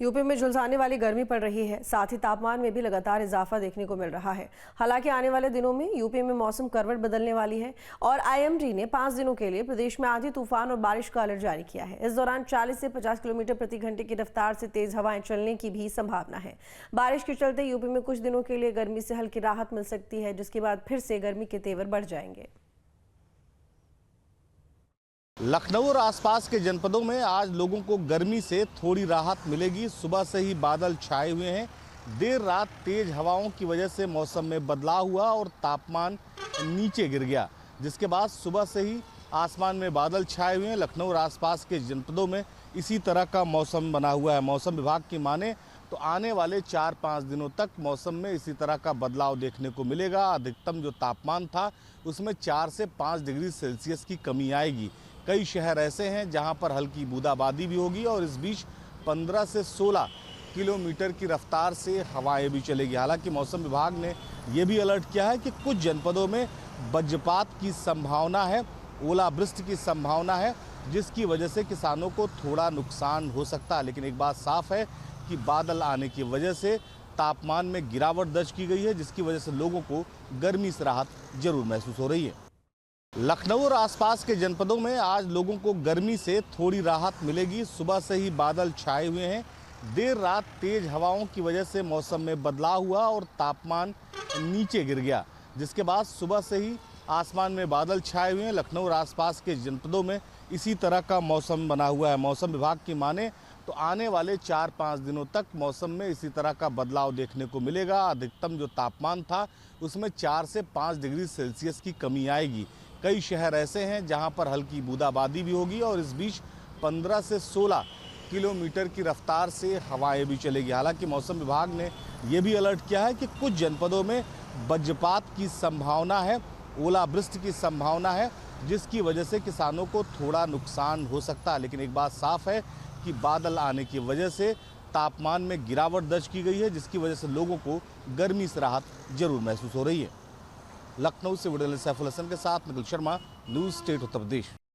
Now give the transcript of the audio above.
UP में झुलसाने वाली गर्मी पड़ रही है, साथ ही तापमान में भी लगातार इजाफा देखने को मिल रहा है। हालांकि आने वाले दिनों में यूपी में मौसम करवट बदलने वाली है और आईएमडी ने 5 दिनों के लिए प्रदेश में आंधी, तूफान और बारिश का अलर्ट जारी किया है। इस दौरान 40 से 50 किलोमीटर प्रति घंटे की रफ्तार से तेज हवाएं चलने की भी संभावना है। बारिश के चलते यूपी में कुछ दिनों के लिए गर्मी से हल्की राहत मिल सकती है, जिसके बाद फिर से गर्मी के तेवर बढ़ जाएंगे। लखनऊ और आसपास के जनपदों में आज लोगों को गर्मी से थोड़ी राहत मिलेगी। सुबह से ही बादल छाए हुए हैं। देर रात तेज हवाओं की वजह से मौसम में बदलाव हुआ और तापमान नीचे गिर गया, जिसके बाद सुबह से ही आसमान में बादल छाए हुए हैं। लखनऊ और आसपास के जनपदों में इसी तरह का मौसम बना हुआ है। मौसम विभाग की माने तो आने वाले 4-5 दिनों तक मौसम में इसी तरह का बदलाव देखने को मिलेगा। अधिकतम जो तापमान था उसमें 4 से 5 डिग्री सेल्सियस की कमी आएगी। कई शहर ऐसे हैं जहां पर हल्की बूंदाबांदी भी होगी और इस बीच 15 से 16 किलोमीटर की रफ्तार से हवाएं भी चलेगी। हालांकि मौसम विभाग ने यह भी अलर्ट किया है कि कुछ जनपदों में वज्रपात की संभावना है, ओलावृष्टि की संभावना है, जिसकी वजह से किसानों को थोड़ा नुकसान हो सकता है। लेकिन एक बात साफ है कि बादल आने की वजह से तापमान में गिरावट दर्ज की गई है, जिसकी वजह से लोगों को गर्मी से राहत जरूर महसूस हो रही है। लखनऊ और आसपास के जनपदों में आज लोगों को गर्मी से थोड़ी राहत मिलेगी। सुबह से ही बादल छाए हुए हैं। देर रात तेज हवाओं की वजह से मौसम में बदलाव हुआ और तापमान नीचे गिर गया, जिसके बाद सुबह से ही आसमान में बादल छाए हुए हैं। लखनऊ और आसपास के जनपदों में इसी तरह का मौसम बना हुआ है। मौसम विभाग की माने तो आने वाले 4-5 दिनों तक मौसम में इसी तरह का बदलाव देखने को मिलेगा। अधिकतम जो तापमान था उसमें 4 से 5 डिग्री सेल्सियस की कमी आएगी। कई शहर ऐसे हैं जहां पर हल्की बूंदाबांदी भी होगी और इस बीच 15 से 16 किलोमीटर की रफ्तार से हवाएं भी चलेगी। हालांकि मौसम विभाग ने यह भी अलर्ट किया है कि कुछ जनपदों में वज्रपात की संभावना है, ओलावृष्टि की संभावना है, जिसकी वजह से किसानों को थोड़ा नुकसान हो सकता है। लेकिन एक बात साफ है कि बादल आने की वजह से तापमान में गिरावट दर्ज की गई है, जिसकी वजह से लोगों को गर्मी से राहत जरूर महसूस हो रही है। लखनऊ से वीडियो जर्नलिस्ट सैफुल हसन के साथ निखिल शर्मा, न्यूज़ स्टेट उत्तर प्रदेश।